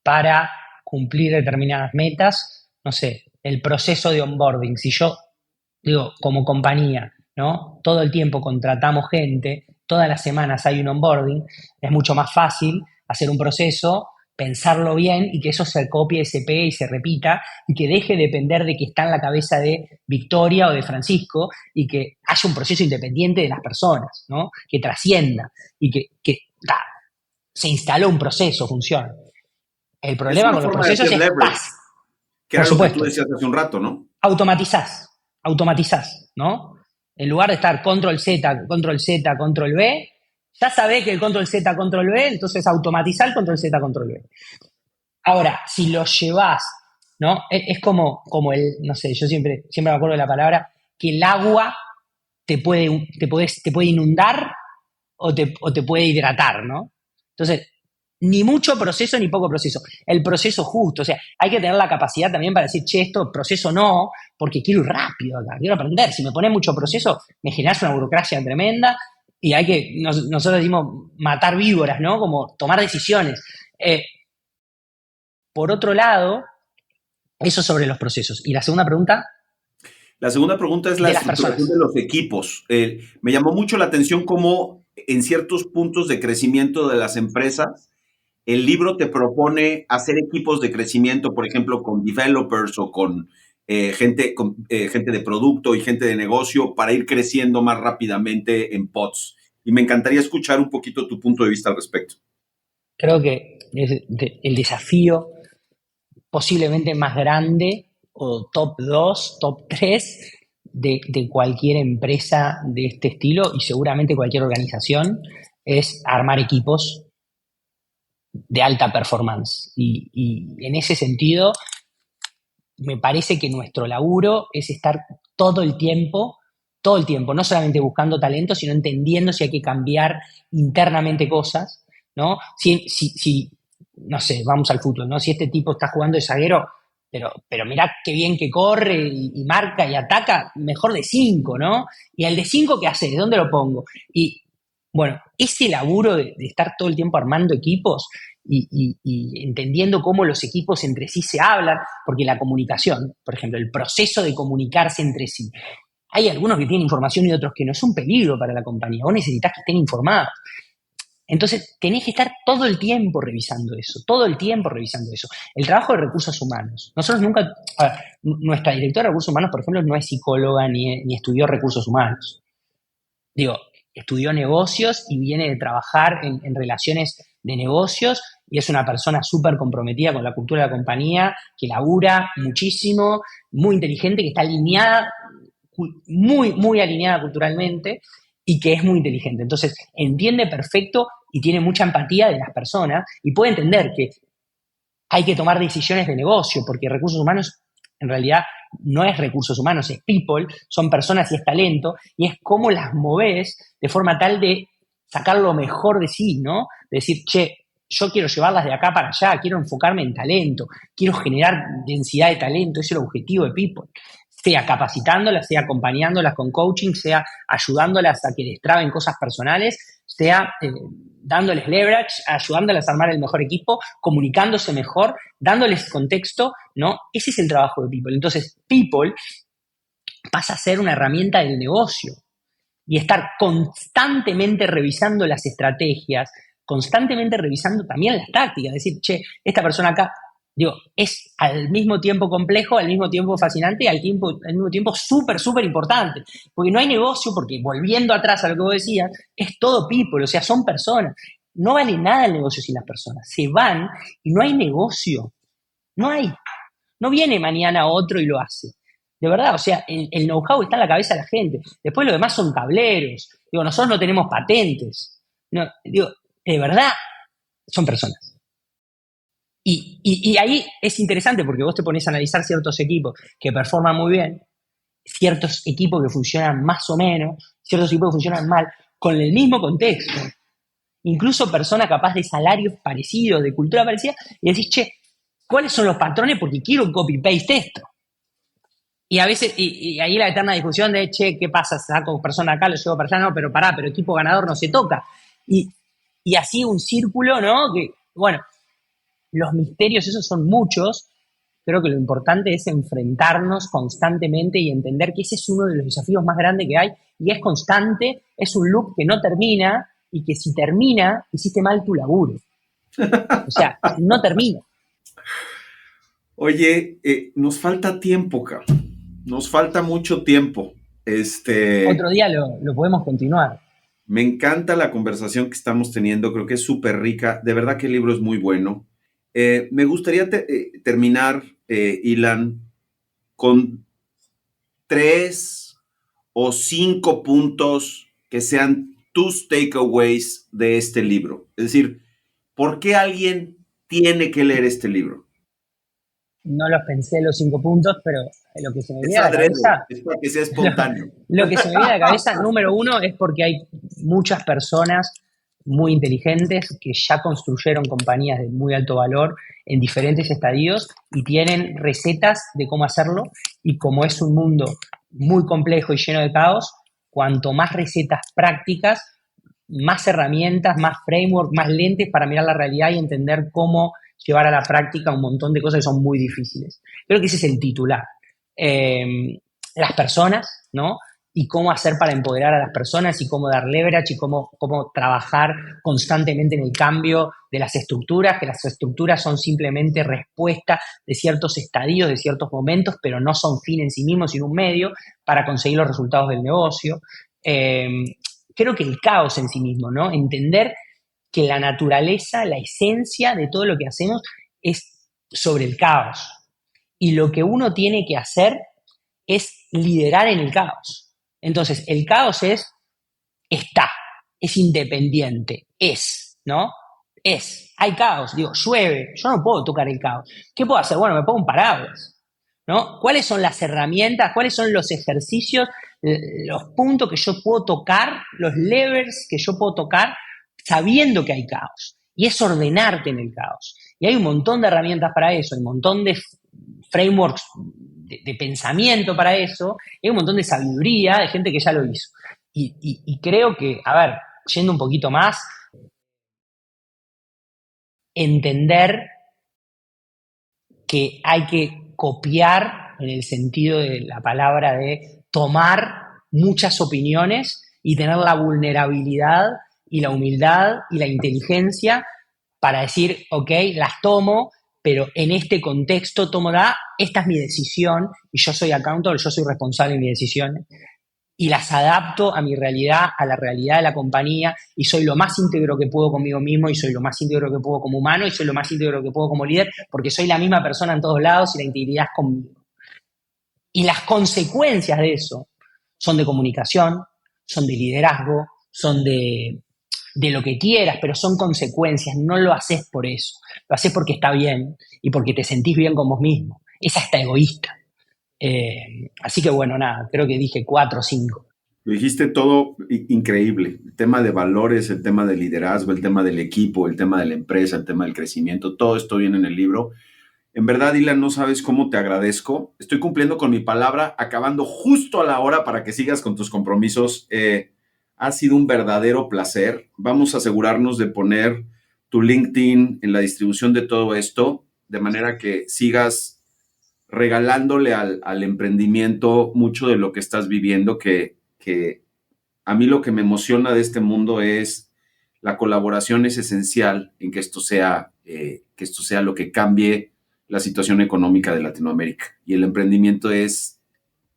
para cumplir determinadas metas. No sé, el proceso de onboarding. Si yo, digo, como compañía, ¿no? Todo el tiempo contratamos gente, todas las semanas hay un onboarding, es mucho más fácil hacer un proceso, pensarlo bien y que eso se copie, se pegue y se repita y que deje de depender de que está en la cabeza de Victoria o de Francisco y que haya un proceso independiente de las personas, ¿no? Que trascienda y que se instaló un proceso, funciona. El Es problema una con los forma de procesos hacer es leverage, paz. que Por era lo que tú supuesto, decías hace un rato, ¿no? automatizás, ¿no? En lugar de estar control Z, control Z, control B, ya sabés que el control Z, control B, entonces automatizar el control Z, control B. Ahora, si lo llevas, ¿no? Es como el, no sé, yo siempre me acuerdo de la palabra, que el agua te puede inundar o te puede hidratar, ¿no? Entonces, ni mucho proceso ni poco proceso. El proceso justo, o sea, hay que tener la capacidad también para decir, che, esto proceso no, porque quiero ir rápido acá, quiero aprender. Si me pones mucho proceso, me generas una burocracia tremenda y hay que, nosotros decimos, matar víboras, ¿no? Como tomar decisiones. Por otro lado, eso sobre los procesos. Y la segunda pregunta, La segunda pregunta es la de las estructuración personas. de los equipos. Me llamó mucho la atención cómo en ciertos puntos de crecimiento de las empresas, el libro te propone hacer equipos de crecimiento, por ejemplo, con developers o con gente de producto y gente de negocio para ir creciendo más rápidamente en pods. Y me encantaría escuchar un poquito tu punto de vista al respecto. Creo que es el desafío posiblemente más grande o top 2, top 3 de cualquier empresa de este estilo y seguramente cualquier organización es armar equipos de alta performance. Y en ese sentido, me parece que nuestro laburo es estar todo el tiempo, no solamente buscando talento, sino entendiendo si hay que cambiar internamente cosas, ¿no? Si no sé, vamos al fútbol, ¿no? Si este tipo está jugando de zaguero, pero mirá qué bien que corre y marca y ataca, mejor de 5, ¿no? Y el de 5, ¿qué hace? ¿De dónde lo pongo? Y bueno, ese laburo de estar todo el tiempo armando equipos y entendiendo cómo los equipos entre sí se hablan, porque la comunicación, por ejemplo, el proceso de comunicarse entre sí, hay algunos que tienen información y otros que no, es un peligro para la compañía. Vos necesitas que estén informados. Entonces, tenés que estar todo el tiempo revisando eso, todo el tiempo revisando eso. El trabajo de recursos humanos. Nosotros nunca, a ver, nuestra directora de recursos humanos, por ejemplo, no es psicóloga ni estudió recursos humanos. Digo, estudió negocios y viene de trabajar en relaciones de negocios y es una persona súper comprometida con la cultura de la compañía, que labura muchísimo, muy inteligente, que está alineada, muy alineada culturalmente y que es muy inteligente. Entonces, entiende perfecto y tiene mucha empatía de las personas y puede entender que hay que tomar decisiones de negocio, porque recursos humanos en realidad no es recursos humanos, es people, son personas y es talento, y es cómo las movés de forma tal de sacar lo mejor de sí, ¿no? De decir, che, yo quiero llevarlas de acá para allá, quiero enfocarme en talento, quiero generar densidad de talento, ese es el objetivo de people. Sea capacitándolas, sea acompañándolas con coaching, sea ayudándolas a que destraben cosas personales, sea dándoles leverage, ayudándoles a armar el mejor equipo, comunicándose mejor, dándoles contexto, ¿no? Ese es el trabajo de people. Entonces, people pasa a ser una herramienta del negocio y estar constantemente revisando las estrategias, constantemente revisando también las tácticas, decir, che, esta persona acá, digo, es al mismo tiempo complejo, al mismo tiempo fascinante y al mismo tiempo súper importante. Porque no hay negocio, porque volviendo atrás a lo que vos decías, es todo people, o sea, son personas. No vale nada el negocio sin las personas. Se van y no hay negocio. No hay. No viene mañana otro y lo hace. De verdad, o sea, el know-how está en la cabeza de la gente. Después lo demás son tableros. Digo, nosotros no tenemos patentes. No, digo, de verdad, son personas. Y ahí es interesante porque vos te pones a analizar ciertos equipos que performan muy bien, ciertos equipos que funcionan más o menos, ciertos equipos que funcionan mal, con el mismo contexto. Incluso personas capaz de salarios parecidos, de cultura parecida, y decís, che, ¿cuáles son los patrones? Porque quiero copy-paste esto. Y a veces, y ahí la eterna discusión de, che, ¿qué pasa? Saco persona acá, lo llevo para allá, no, pero equipo ganador no se toca. Y así un círculo, ¿no? Que, bueno, los misterios esos son muchos. Creo que lo importante es enfrentarnos constantemente y entender que ese es uno de los desafíos más grandes que hay y es constante, es un loop que no termina y que si termina, hiciste mal tu laburo. O sea, no termina. Oye, nos falta tiempo, cabrón. Nos falta mucho tiempo. Otro día lo podemos continuar. Me encanta la conversación que estamos teniendo, creo que es súper rica. De verdad que el libro es muy bueno. Me gustaría terminar, Ilan, con 3 o 5 puntos que sean tus takeaways de este libro. Es decir, ¿por qué alguien tiene que leer este libro? No los pensé los 5 puntos, pero lo que se me viene a la cabeza... Es para que sea espontáneo. Lo que se me viene a la cabeza, número 1, es porque hay muchas personas muy inteligentes que ya construyeron compañías de muy alto valor en diferentes estadios y tienen recetas de cómo hacerlo, y como es un mundo muy complejo y lleno de caos, cuanto más recetas prácticas, más herramientas, más framework, más lentes para mirar la realidad y entender cómo llevar a la práctica un montón de cosas que son muy difíciles. Creo que ese es el titular. Las personas, ¿no? Y cómo hacer para empoderar a las personas y cómo dar leverage y cómo trabajar constantemente en el cambio de las estructuras, que las estructuras son simplemente respuesta de ciertos estadios, de ciertos momentos, pero no son fin en sí mismos, sino un medio para conseguir los resultados del negocio. Creo que el caos en sí mismo, ¿no? Entender que la naturaleza, la esencia de todo lo que hacemos es sobre el caos. Y lo que uno tiene que hacer es liderar en el caos. Entonces, el caos es independiente, ¿no? hay caos, digo, llueve, yo no puedo tocar el caos. ¿Qué puedo hacer? Bueno, me pongo un paraguas, ¿no? ¿Cuáles son las herramientas, cuáles son los ejercicios, los puntos que yo puedo tocar, los levers que yo puedo tocar sabiendo que hay caos? Y es ordenarte en el caos. Y hay un montón de herramientas para eso, hay un montón de frameworks de pensamiento para eso, y hay un montón de sabiduría de gente que ya lo hizo. Y creo que, a ver, yendo un poquito más, entender que hay que copiar en el sentido de la palabra de tomar muchas opiniones y tener la vulnerabilidad y la humildad y la inteligencia para decir, ok, las tomo, pero en este contexto esta es mi decisión y yo soy accountable, yo soy responsable de mis decisiones y las adapto a mi realidad, a la realidad de la compañía y soy lo más íntegro que puedo conmigo mismo y soy lo más íntegro que puedo como humano y soy lo más íntegro que puedo como líder porque soy la misma persona en todos lados y la integridad es conmigo. Y las consecuencias de eso son de comunicación, son de liderazgo, son de lo que quieras, pero son consecuencias, no lo haces por eso, lo haces porque está bien y porque te sentís bien con vos mismo. Es hasta egoísta. Así que bueno, nada, creo que dije 4 o 5. Lo dijiste todo increíble. El tema de valores, el tema de liderazgo, el tema del equipo, el tema de la empresa, el tema del crecimiento, todo esto viene en el libro. En verdad, Ilan, no sabes cómo te agradezco. Estoy cumpliendo con mi palabra, acabando justo a la hora para que sigas con tus compromisos. Ha sido un verdadero placer. Vamos a asegurarnos de poner tu LinkedIn en la distribución de todo esto, de manera que sigas regalándole al emprendimiento mucho de lo que estás viviendo, que a mí lo que me emociona de este mundo es la colaboración es esencial en que esto sea lo que cambie la situación económica de Latinoamérica. Y el emprendimiento es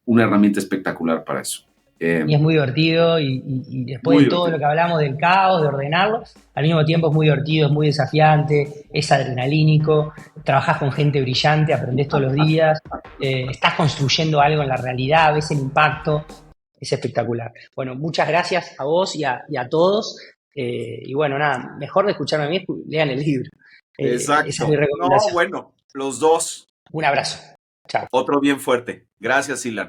una herramienta espectacular para eso. Y es muy divertido y después de todo lo que hablamos del caos, de ordenarlo, al mismo tiempo es muy divertido, es muy desafiante, es adrenalínico, trabajás con gente brillante, aprendés todos los días, estás construyendo algo en la realidad, ves el impacto, es espectacular. Bueno, muchas gracias a vos y a todos. Y bueno, nada, mejor de escucharme a mí, lean el libro. Exacto. Esa es mi recomendación. No, bueno, los dos. Un abrazo. Chao. Otro bien fuerte. Gracias, Ilan.